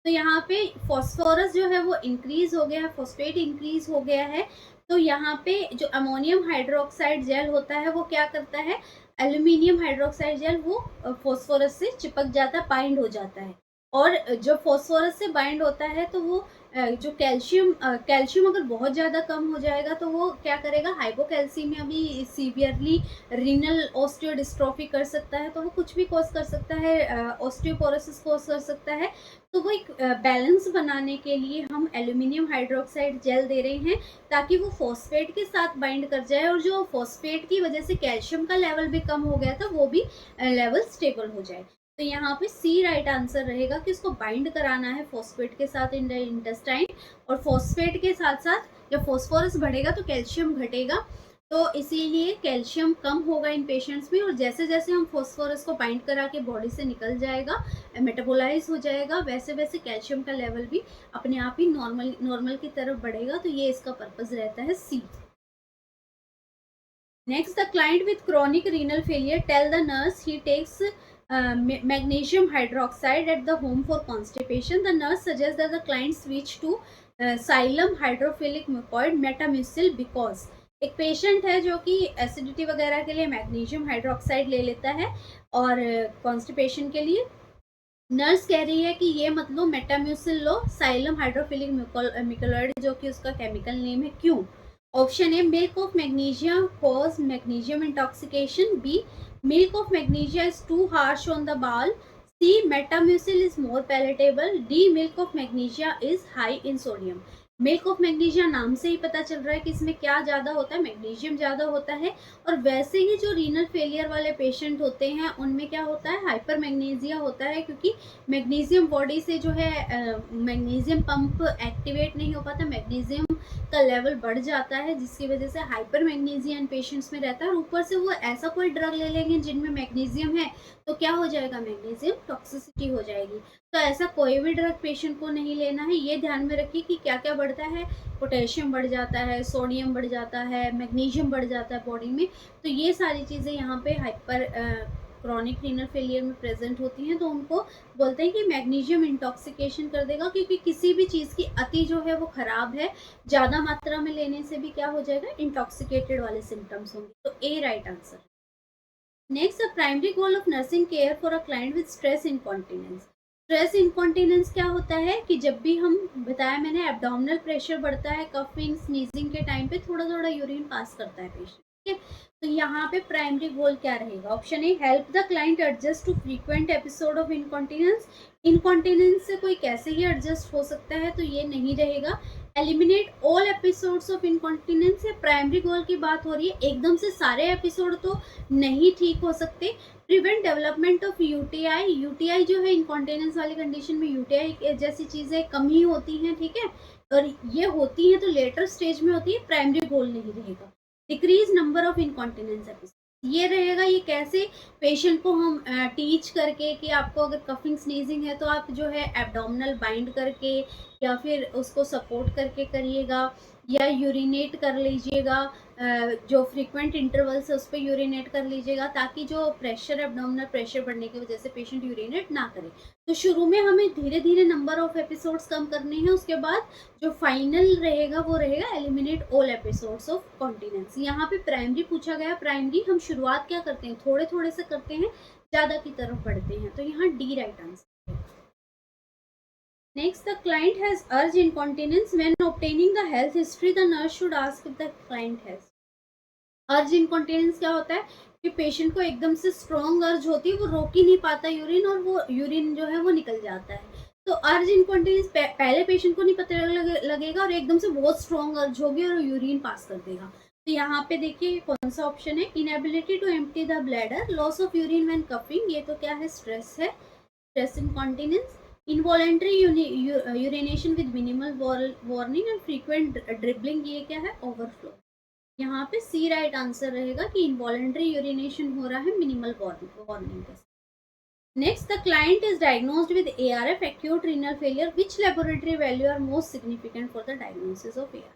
तो यहाँ पे फॉस्फोरस जो है वो इंक्रीज हो गया है, फॉस्फेट इंक्रीज हो गया है। तो यहाँ पे जो अमोनियम हाइड्रोक्साइड जेल होता है वो क्या करता है, एल्यूमिनियम हाइड्रोक्साइड जेल वो फॉस्फोरस से चिपक जाता है, बाइंड हो जाता है। और जब फॉस्फोरस से बाइंड होता है तो वो जो कैल्शियम अगर बहुत ज़्यादा कम हो जाएगा तो वो क्या करेगा, हाइपोकैल्सीमिया भी सीवियरली रीनल ऑस्टियोडिस्ट्रोफी कर सकता है, तो वो कुछ भी कॉज कर सकता है, ऑस्टियोपोरोसिस कॉज कर सकता है। तो वो एक बैलेंस बनाने के लिए हम एल्यूमिनियम हाइड्रोक्साइड जेल दे रहे हैं, ताकि वो फॉस्फेट के साथ बाइंड कर जाए, और जो फॉस्फेट की वजह से कैल्शियम का लेवल भी कम हो गया था वो भी लेवल स्टेबल हो जाए। तो यहाँ पे सी राइट आंसर रहेगा कि इसको बाइंड कराना है फॉस्फेट के साथ इन द इंटेस्टाइन, और फॉस्फेट के साथ साथ जब फॉस्फोरस बढ़ेगा तो कैल्शियम घटेगा, तो इसीलिए कैल्शियम कम होगा इन पेशेंट्स में। और जैसे जैसे हम फॉस्फोरस को बाइंड करा के बॉडी से निकल जाएगा, मेटाबोलाइज हो जाएगा, वैसे वैसे कैल्शियम का लेवल भी अपने आप ही नॉर्मल की तरफ बढ़ेगा। तो ये इसका पर्पज रहता है C. Next, the client with chronic renal failure tell the nurse he takes magnesium hydroxide at the home for constipation. The nurse suggests that the client switch to xylem hydrophilic mucoid metamucil because एक patient है जो कि acidity वगैरह के लिए magnesium hydroxide ले लेता है और कॉन्स्टिपेशन के लिए नर्स कह रही है कि ये मत लो, मेटाम्यूसिल लो, साइलम हाइड्रोफिलिक मिकोलॉइड जो कि उसका केमिकल नेम है। क्यों? Option A, milk of magnesia cause magnesium intoxication. B, milk of magnesia is too harsh on the bowel. C, Metamucil is more palatable. D, milk of magnesia is high in sodium. Milk of magnesia नाम से ही पता चल रहा है कि इसमें क्या ज़्यादा होता है, मैग्नीशियम ज़्यादा होता है। और वैसे ही जो रीनल फेलियर वाले पेशेंट होते हैं उनमें क्या होता है, हाइपर मैग्नीशिया होता है, क्योंकि मैग्नीशियम बॉडी से जो है मैग्नीशियम पंप एक्टिवेट नहीं हो पाता, मैग्नीशियम का लेवल बढ़ जाता है, जिसकी वजह से हाइपर मैग्नीशिया इन पेशेंट्स में रहता है। और ऊपर से वो ऐसा कोई ड्रग ले लेंगे जिनमें मैग्नीशियम है तो क्या हो जाएगा, मैग्नीशियम टॉक्सिसिटी हो जाएगी। तो ऐसा कोई भी ड्रग पेशेंट को नहीं लेना है। ये ध्यान में रखिए कि क्या क्या बढ़ता है, पोटेशियम बढ़ जाता है, सोडियम बढ़ जाता है, मैग्नीशियम बढ़ जाता है बॉडी में। तो ये सारी चीज़ें यहाँ पे हाइपर क्रॉनिक रीनल फेलियर में प्रेजेंट होती हैं, तो उनको बोलते हैं कि मैग्नीशियम इंटॉक्सिकेशन कर देगा, क्योंकि किसी भी चीज़ की अति जो है वो खराब है। ज़्यादा मात्रा में लेने से भी क्या हो जाएगा, इंटॉक्सिकेटेड वाले सिम्टम्स होंगे। तो A right answer. Next, the primary goal of nursing care for a client with stress incontinence. Stress incontinence क्या होता है कि जब भी हम बताया मैंने, एब्डोमिनल प्रेशर बढ़ता है, कफिंग स्नीजिंग के टाइम पे थोड़ा थोड़ा यूरिन पास करता है पेशेंट, ठीक है। तो यहाँ पे प्राइमरी गोल क्या रहेगा, option A, help the client adjust to frequent episode of incontinence. Incontinence से कोई कैसे ही एडजस्ट हो सकता है, तो ये नहीं रहेगा। Eliminate all episodes of incontinence है, प्राइमरी गोल की बात हो रही है, एकदम से सारे एपिसोड तो नहीं ठीक हो सकते। Prevent development of UTI, UTI जो है इनकॉन्टिनेंस वाली कंडीशन में यूटीआई जैसी चीज़ें कम ही होती हैं, ठीक है, और ये होती हैं तो लेटर स्टेज में होती है, प्राइमरी गोल नहीं रहेगा। Decrease number of incontinence episode ये रहेगा। ये कैसे, पेशेंट को हम टीच करके कि आपको अगर कफिंग स्नीजिंग है तो आप जो है एब्डोमिनल बाइंड करके या फिर उसको सपोर्ट करके करिएगा, या यूरिनेट कर लीजिएगा, जो फ्रीक्वेंट इंटरवल्स है उस पर यूरिनेट कर लीजिएगा, ताकि जो प्रेशर, एब्डोमिनल प्रेशर बढ़ने की वजह से पेशेंट यूरिनेट ना करे। तो शुरू में हमें धीरे धीरे नंबर ऑफ एपिसोड्स कम करने हैं, उसके बाद जो फाइनल रहेगा वो रहेगा eliminate all episodes of continence. यहाँ पे प्राइमरी पूछा गया, प्राइमरी हम शुरुआत क्या करते हैं, थोड़े थोड़े से करते हैं, ज़्यादा की तरफ बढ़ते हैं, तो यहाँ D right answer. Next, the client has urge incontinence. When obtaining the health history, the nurse should ask if the client has. अर्ज इनकॉन्टिनेंस क्या होता है कि पेशेंट को एकदम से स्ट्रॉन्ग अर्ज होती है, वो रोक ही नहीं पाता यूरिन, और वो यूरिन जो है वो निकल जाता है। तो अर्ज इनकॉन्टिनेंस पहले पेशेंट को नहीं पता लगेगा और एकदम से बहुत स्ट्रॉन्ग अर्ज होगी और यूरिन पास कर देगा। तो यहाँ पे देखिए कौन सा ऑप्शन है, inability to empty the bladder, loss of urine when coughing, ये तो क्या है, स्ट्रेस है, stress incontinence. Involuntary urination with minimal warning and frequent dribbling, ये क्या है, ओवरफ्लो। यहाँ पे सी राइट आंसर रहेगा कि इनवॉलेंट्री यूरिनेशन हो रहा है मिनिमल वार्निंग के साथ। Next, the client is diagnosed with ARF, acute renal failure, which laboratory value are most significant for the diagnosis of ARF।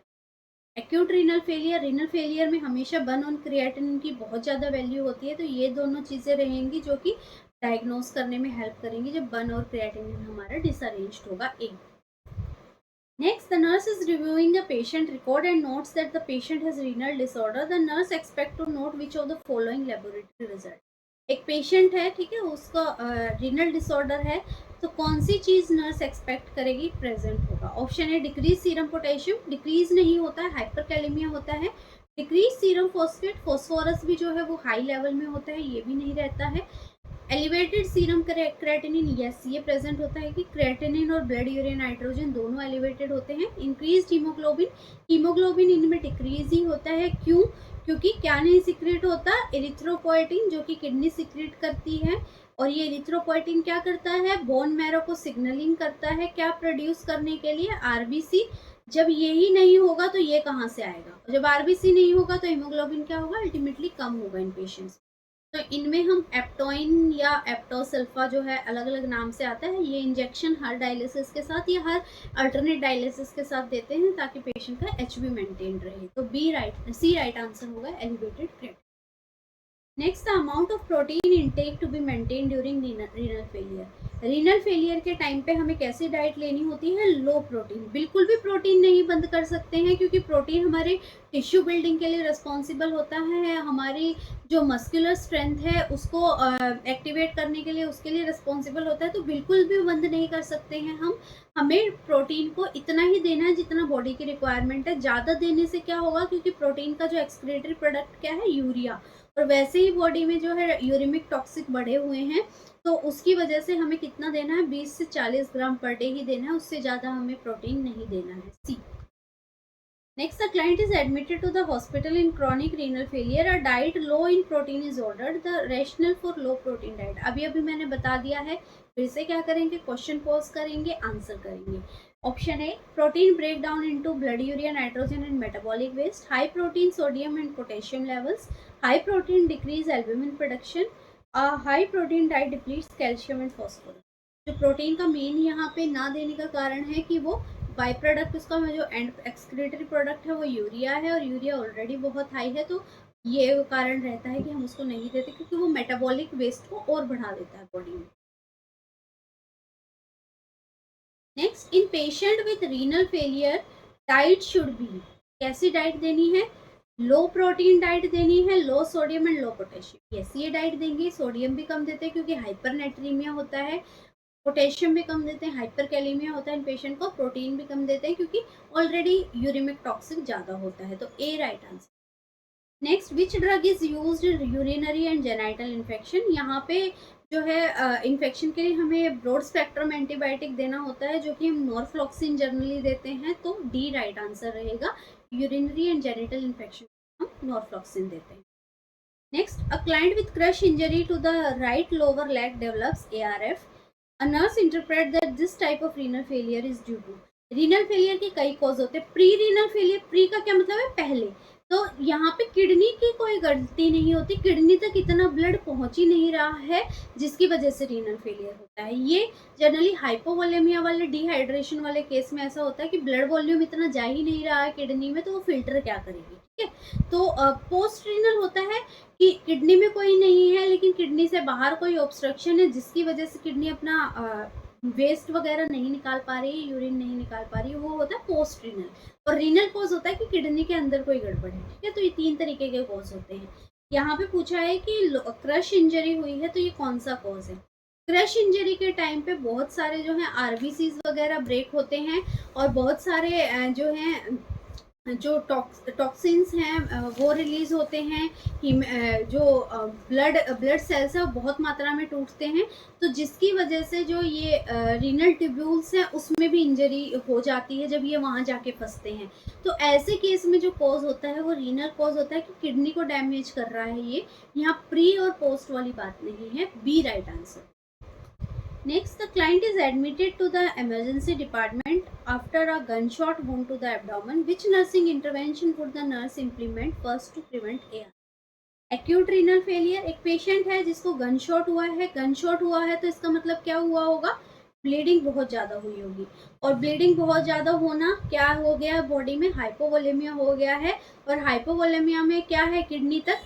Acute renal failure में हमेशा बर्न ऑन क्रिएटिनिन की बहुत ज़्यादा वैल्यू होती है, तो ये दोनों चीज़ें रहेंगी जो कि डायग्नोस करने में हेल्प करेंगी जब बर्न और क्रिएटिनिन हमारा डिसअरेंज्ड होगा। Next, the nurse is reviewing the patient record and notes that the patient has renal disorder. The nurse expect to note which of the following laboratory result. एक patient है, ठीक है, उसका रीनल डिसऑर्डर है, तो कौन सी चीज नर्स एक्सपेक्ट करेगी प्रेजेंट होगा। ऑप्शन है डिक्रीज सीरम पोटेशियम, डिक्रीज नहीं होता है, हाइपरकैलेमिया होता है। डिक्रीज सीरम फॉस्फेट, फॉस्फोरस भी जो है वो हाई लेवल में होता है, ये भी नहीं रहता है। एलिवेटेड सीरम क्रेटिनिन, यस ये प्रेजेंट होता है कि क्रेटिनिन और ब्लड यूरिन नाइट्रोजन दोनों एलिवेटेड होते हैं। इंक्रीज हीमोग्लोबिन, हीमोग्लोबिन इनमें डिक्रीज ही होता है, क्यों, क्योंकि क्या नहीं सिक्रेट होता, एरिथ्रोपोएटिन जो कि किडनी सिक्रेट करती है, और ये एरिथ्रोपोएटिन क्या करता है, बोन मैरो को सिग्नलिंग करता है, क्या प्रोड्यूस करने के लिए, आरबीसी। जब यही नहीं होगा तो ये कहाँ से आएगा, जब आरबीसी नहीं होगा तो हीमोग्लोबिन क्या होगा, अल्टीमेटली कम होगा इन पेशेंट्स। तो इनमें हम एप्टोइन या एप्टोसल्फा जो है अलग अलग नाम से आता है, ये इंजेक्शन हर डायलिसिस के साथ या हर अल्टरनेट डायलिसिस के साथ देते हैं ताकि पेशेंट का HB मेंटेन रहे। तो सी राइट आंसर होगा elevated creatinine. Next, the amount of protein intake to be maintain during renal failure. Renal failure के टाइम पे हमें कैसी डाइट लेनी होती है? Low protein. बिल्कुल भी प्रोटीन नहीं बंद कर सकते हैं, क्योंकि प्रोटीन हमारे टिश्यू बिल्डिंग के लिए रिस्पॉन्सिबल होता है, हमारी जो मस्कुलर स्ट्रेंथ है उसको एक्टिवेट करने के लिए, उसके लिए रिस्पॉन्सिबल होता है। तो बिल्कुल भी बंद नहीं कर सकते हैं हम। हमें प्रोटीन को इतना ही देना है जितना बॉडी की रिक्वायरमेंट है। ज़्यादा देने से क्या होगा, क्योंकि प्रोटीन का जो एक्सक्रीटरी प्रोडक्ट क्या है? यूरिया। और वैसे ही बॉडी में जो है यूरिमिक टॉक्सिक बढ़े हुए हैं, तो उसकी वजह से हमें कितना देना है? 20 से 40 ग्राम पर डे ही देना है, उससे ज़्यादा हमें प्रोटीन नहीं देना है। सी, next, the client is admitted to the hospital in chronic renal failure. A diet low in protein is ordered. The rationale for low protein diet. अभी मैंने बता दिया है। फिर से क्या करेंगे? क्वेश्चन पॉज करेंगे, आंसर करेंगे। Option A, protein break down into blood urea nitrogen and metabolic waste. High protein sodium and potassium levels. High protein decrease albumin production. High protein diet depletes calcium and phosphorus. जो protein का main यहाँ पे ना देने का कारण है कि वो बाई प्रोडक्ट, उसका जो एंड एक्सक्रीटरी प्रोडक्ट है वो यूरिया है, और यूरिया ऑलरेडी बहुत हाई है, तो ये कारण रहता है कि हम उसको नहीं देते, क्योंकि वो मेटाबॉलिक वेस्ट को और बढ़ा देता है बॉडी में। Next, in patient with renal failure diet should be. कैसी डाइट देनी है? लो प्रोटीन डाइट देनी है, low sodium and low potassium. Yes, ये डाइट देंगे। सोडियम भी कम देते हैं क्योंकि हाइपरनेट्रीमिया होता है। पोटेशियम भी कम देते हैं, हाइपरकैलेमिया होता है इन पेशेंट को। प्रोटीन भी कम देते हैं क्योंकि ऑलरेडी यूरिमिक टॉक्सिक ज़्यादा होता है। तो A right answer. Next, which drug is used in urinary and genital infection. यहाँ पे जो है इन्फेक्शन के लिए हमें ब्रॉड स्पेक्ट्रम एंटीबायोटिक देना होता है, जो कि हम नॉर्फ्लॉक्सिन जनरली देते हैं। तो डी राइट आंसर रहेगा। यूरिनरी एंड जेनिटल इन्फेक्शन हम नॉर्फ्लॉक्सिन देते हैं। Next, a client with crush injury to the right lower leg develops ARF. A nurse interprets that this type of renal failure is due to। Renal failure के कई cause होते हैं। Pre renal failure, pre का क्या मतलब है? पहले। तो यहाँ पे किडनी की कोई गलती नहीं होती, किडनी तक इतना ब्लड पहुंच ही नहीं रहा है, जिसकी वजह से रीनल फेलियर होता है। ये जनरली हाइपोवोलेमिया वाले, डिहाइड्रेशन वाले केस में ऐसा होता है कि ब्लड वॉल्यूम इतना जा ही नहीं रहा है किडनी में, तो वो फिल्टर क्या करेगी? ठीक है। तो पोस्ट रीनल होता है कि किडनी में कोई नहीं है, लेकिन किडनी से बाहर कोई ऑब्स्ट्रक्शन है, जिसकी वजह से किडनी अपना वेस्ट वगैरह नहीं निकाल पा रही है, यूरिन नहीं निकाल पा रही है, वो होता है पोस्ट रीनल। और रीनल कॉज होता है कि किडनी के अंदर कोई गड़बड़ है। ठीक है, तो ये 3 तरीके के कॉज होते हैं। यहाँ पे पूछा है कि क्रश इंजरी हुई है, तो ये कौन सा कॉज है? क्रश इंजरी के टाइम पे बहुत सारे जो है आरबीसीज वगैरह ब्रेक होते हैं, और बहुत सारे जो हैं जो टॉक्सिन्स हैं वो रिलीज होते हैं। जो ब्लड सेल्स है वो बहुत मात्रा में टूटते हैं, तो जिसकी वजह से जो ये रीनल ट्यूब्यूल्स हैं उसमें भी इंजरी हो जाती है जब ये वहाँ जाके फंसते हैं। तो ऐसे केस में जो कॉज होता है वो रीनल कॉज होता है कि किडनी को डैमेज कर रहा है। ये यहाँ प्री और पोस्ट वाली बात नहीं है। B right answer. Next, the client is admitted to the emergency department after a gunshot wound to the abdomen. Which nursing intervention would the nurse implement first to prevent AR? Acute renal failure, एक patient है जिसको gunshot हुआ है। Gunshot हुआ है तो इसका मतलब क्या हुआ होगा? ब्लीडिंग बहुत ज़्यादा हुई होगी, और ब्लीडिंग बहुत ज़्यादा होना क्या हो गया? बॉडी में हाइपोवोलेमिया हो गया है, और हाइपोवोलेमिया में क्या है? किडनी तक,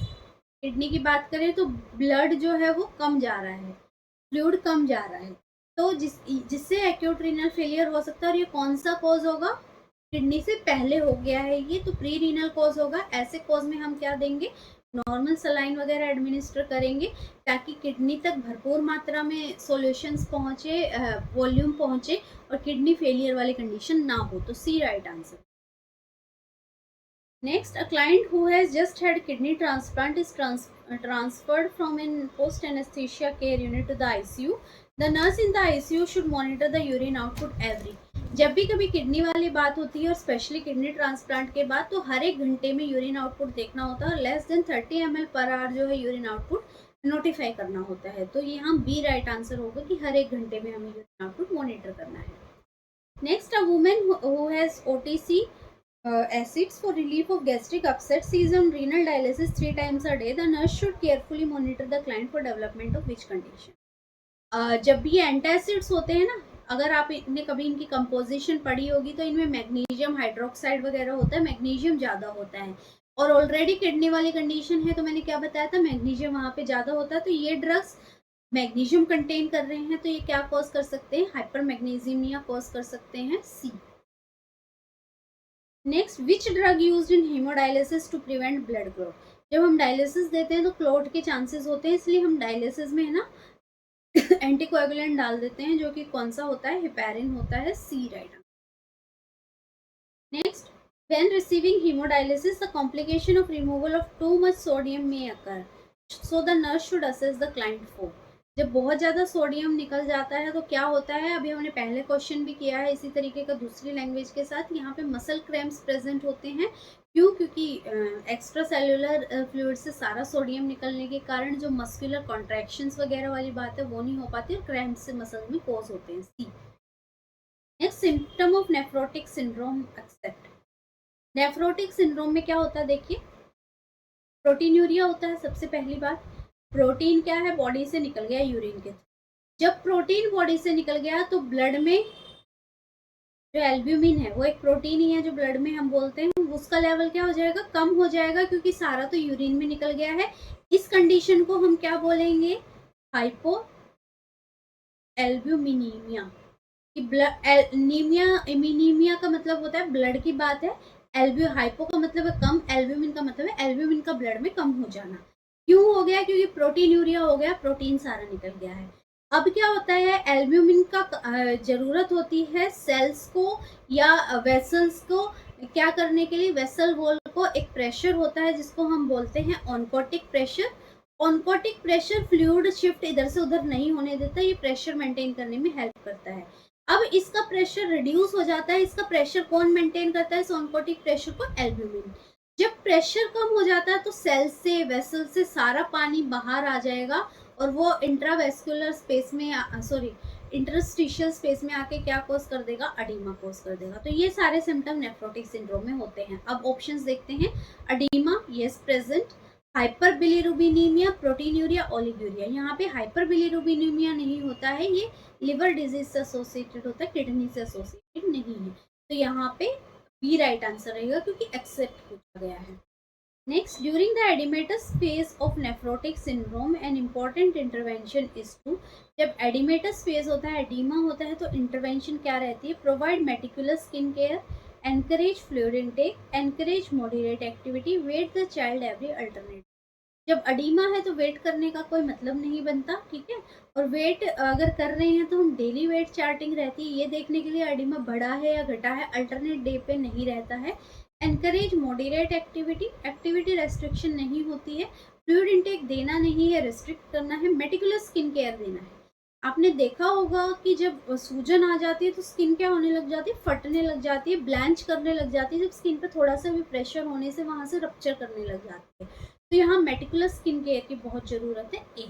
किडनी की बात करें तो ब्लड जो है वो कम जा रहा है, फ्लूइड कम जा रहा है, तो जिससे एक्यूट रीनल फेलियर हो सकता है। और ये कौन सा कॉज होगा? किडनी से पहले हो गया है ये, तो प्री रीनल कॉज होगा। ऐसे कॉज में हम क्या देंगे? नॉर्मल सलाइन वगैरह एडमिनिस्टर करेंगे, ताकि किडनी तक भरपूर मात्रा में सॉल्यूशंस पहुंचे, वॉल्यूम पहुंचे, और किडनी फेलियर वाली कंडीशन ना हो। तो C right answer. Next, a client who has just had kidney transplant is transferred from in post anesthesia care unit to the ICU. The nurse in the ICU should monitor the urine output every। जब भी कभी kidney वाली बात होती है, और specially kidney transplant के बाद, तो हर एक घंटे में यूरिन आउटपुट देखना होता है, और less than 30 ml per hour जो है यूरिन आउटपुट नोटिफाई करना होता है। तो यहाँ बी राइट आंसर होगा कि हर एक घंटे में हमें यूरिन आउटपुट मॉनिटर करना है। Next, a women who has OTC acids for relief of gastric upset, sees on renal dialysis 3 times a day. The nurse should carefully monitor the client for development of which condition? जब भी antacids होते हैं ना, अगर आपने कभी इनकी composition पढ़ी होगी तो इनमें मैग्नीशियम हाइड्रोक्साइड वगैरह होता है, मैग्नीशियम ज़्यादा होता है। और ऑलरेडी किडनी वाली कंडीशन है, तो मैंने क्या बताया था, मैग्नीशियम वहाँ पे ज़्यादा होता है, तो ये ड्रग्स मैग्नीशियम कंटेन कर रहे हैं, तो ये क्या कॉज कर सकते हैं, हाइपर मैग्नीशियमिया कॉज कर सकते हैं। C. Next, which drug used in hemodialysis to prevent blood clot. जब हम डायलिसिस देते हैं तो क्लॉट के चांसेस होते हैं, इसलिए हम डायलिसिस में है ना एंटीकोएगुलेंट डाल देते हैं, जो कि कौन सा होता है, हेपेरिन होता है। C right. Next, when receiving hemodialysis the complication of removal of too much sodium may occur, so the nurse should assess the client for। जब बहुत ज़्यादा सोडियम निकल जाता है तो क्या होता है, अभी हमने पहले क्वेश्चन भी किया है इसी तरीके का दूसरी लैंग्वेज के साथ। यहाँ पे मसल क्रैम्प्स प्रेजेंट होते हैं। क्यों? क्योंकि एक्स्ट्रा सेलुलर फ्लूइड से सारा सोडियम निकलने के कारण जो मस्कुलर कॉन्ट्रैक्शंस वगैरह वाली बात है वो नहीं हो पाती और क्रैम्प्स से मसल में कॉज होते हैं। C. Next, symptom of nephrotic syndrome except. Nephrotic syndrome में क्या होता है, देखिए, प्रोटीनूरिया होता है। सबसे पहली बात, प्रोटीन क्या है, बॉडी से निकल गया यूरिन के। जब प्रोटीन बॉडी से निकल गया तो ब्लड में जो एल्ब्यूमिन है वो एक प्रोटीन ही है जो ब्लड में हम बोलते हैं, उसका लेवल क्या हो जाएगा, कम हो जाएगा, क्योंकि सारा तो यूरिन में निकल गया है। इस कंडीशन को हम क्या बोलेंगे, हाइपो एल्ब्यूमिनीमिया। एनीमिया का मतलब होता है ब्लड की बात है, हाइपो का मतलब है कम, एल्ब्यूमिन का मतलब है एल्ब्यूमिन का ब्लड में कम हो जाना। क्यों हो गया, क्योंकि प्रोटीन यूरिया हो गया, प्रोटीन सारा निकल गया है। अब क्या होता है, एल्ब्यूमिन का जरूरत होती है सेल्स को या वेसल्स को क्या करने के लिए, वेसल वॉल को एक प्रेशर होता है जिसको हम बोलते हैं oncotic pressure. Oncotic pressure fluid shift इधर से उधर नहीं होने देता, ये प्रेशर मेंटेन करने में हेल्प करता है। अब इसका प्रेशर रिड्यूस हो जाता है, इसका प्रेशर कौन मेंटेन करता है, इस ऑनकोटिक प्रेशर को, एल्ब्यूमिन। जब प्रेशर कम हो जाता है तो सेल से, वेसल से सारा पानी बाहर आ जाएगा और वो इंट्रावेस्कुलर स्पेस में, सॉरी, इंटरस्टिशियल स्पेस में आके क्या कॉज कर देगा, अडीमा कॉज कर देगा। तो ये सारे सिम्टम नेफ्रोटिक सिंड्रोम में होते हैं। अब ऑप्शंस देखते हैं। Edema, yes present. Hyperbilirubinemia, proteinuria, oliguria. यहाँ पे हाइपर बिलीरुबिनीमिया नहीं होता है, ये लिवर डिजीज से एसोसिएटेड होता है, किडनी से एसोसिएटेड नहीं है। तो यहाँ पे बी राइट आंसर रहेगा, क्योंकि एक्सेप्ट पूछा गया है। Next, during the edematous phase of nephrotic syndrome an important intervention is to. जब एडिमेटस फेज होता है, एडिमा होता है, तो इंटरवेंशन क्या रहती है, provide meticulous skin care, encourage fluid intake, encourage moderate activity, weigh the child every alternate. जब अडीमा है तो वेट करने का कोई मतलब नहीं बनता, ठीक है। और वेट अगर कर रहे हैं तो हम डेली वेट चार्टिंग रहती है, ये देखने के लिए अडीमा बढ़ा है या घटा है, अल्टरनेट डे पे नहीं रहता है। Encourage moderate activity, activity restriction नहीं होती है। फ्लूइड इनटेक देना नहीं है, रेस्ट्रिक्ट करना है। मेटिकुलस स्किन केयर देना है। आपने देखा होगा कि जब सूजन आ जाती है तो स्किन क्या होने लग जाती है, फटने लग जाती है, ब्लैंच करने लग जाती है, जब स्किन पे थोड़ा सा भी प्रेशर होने से वहां से रप्चर करने लग जाती है। तो यहाँ मेटिकुलस स्किन केयर की बहुत जरूरत है। A.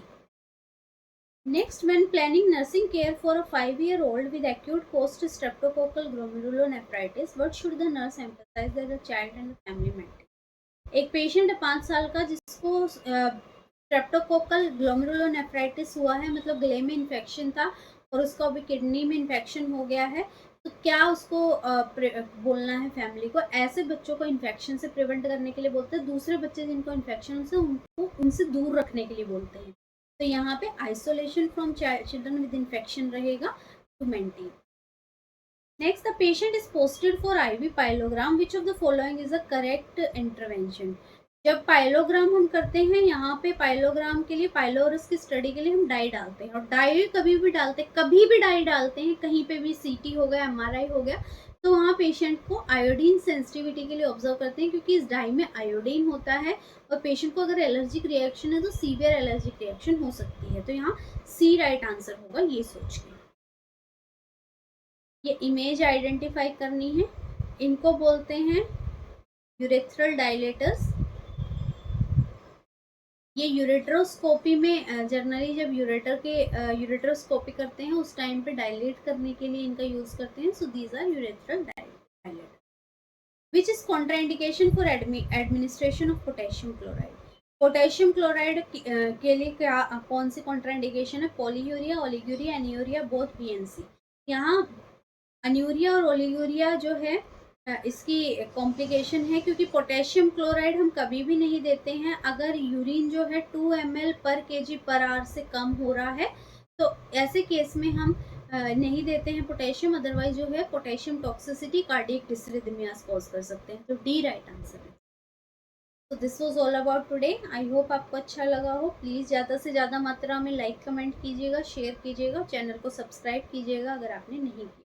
Next, when planning nursing care for a 5-year-old with acute post streptococcal glomerulonephritis, what should the nurse emphasize that the child and the family maintain? एक पेशेंट है 5 साल का जिसको स्ट्रेप्टोकोकल ग्लोमेरुलोनेफ्राइटिस हुआ है, मतलब गले में इन्फेक्शन था और उसको अभी किडनी में इन्फेक्शन हो गया है। तो क्या उसको बोलना है फैमिली को, ऐसे बच्चों को इन्फेक्शन से प्रिवेंट करने के लिए बोलते हैं, दूसरे बच्चे जिनको इन्फेक्शन से उनको उनसे दूर रखने के लिए बोलते हैं। तो यहाँ पे isolation from children with infection रहेगा to maintain. Next, the patient is posted for IV pyelogram. Which of the following is a correct intervention? जब पाइलोग्राम हम करते हैं, यहाँ पे पाइलोग्राम के लिए, पाइलोरस की स्टडी के लिए हम डाई डालते हैं, और डाई कभी भी डालते हैं, कभी भी डाई डालते हैं, कहीं पे भी सीटी हो गया, एमआरआई हो गया, तो वहाँ पेशेंट को आयोडीन सेंसिटिविटी के लिए ऑब्जर्व करते हैं, क्योंकि इस डाई में आयोडीन होता है और पेशेंट को अगर एलर्जिक रिएक्शन है तो सीवियर एलर्जिक रिएक्शन हो सकती है। तो यहाँ सी राइट आंसर होगा, ये सोच के। ये इमेज आइडेंटिफाई करनी है, इनको बोलते हैं यूरेथ्रल डायलेटर्स। ये यूरेट्रोस्कोपी में जनरली जब यूरेट्रोस्कोपी करते हैं उस टाइम पे डायलेट करने के लिए इनका यूज करते हैं। So these are urethral dilator. Which is contraindication for administration of potassium chloride. Potassium chloride के लिए क्या, कौन सी कॉन्ट्राइंडिकेशन है, polyuria, oliguria, anuria, both B and C. यहाँ अनयूरिया और ओलिगूरिया जो है इसकी कॉम्प्लिकेशन है, क्योंकि पोटेशियम क्लोराइड हम कभी भी नहीं देते हैं अगर यूरिन जो है 2 ml पर kg पर आवर से कम हो रहा है, तो ऐसे केस में हम नहीं देते हैं पोटेशियम। अदरवाइज जो है पोटेशियम टॉक्सिसिटी कार्डियक डिसरिथमियास कॉज कर सकते हैं। तो डी राइट आंसर है। तो this was all about today. I hope आपको अच्छा लगा हो। प्लीज़ ज़्यादा से ज़्यादा मात्रा में लाइक कमेंट कीजिएगा, शेयर कीजिएगा, चैनल को सब्सक्राइब कीजिएगा अगर आपने नहीं किया।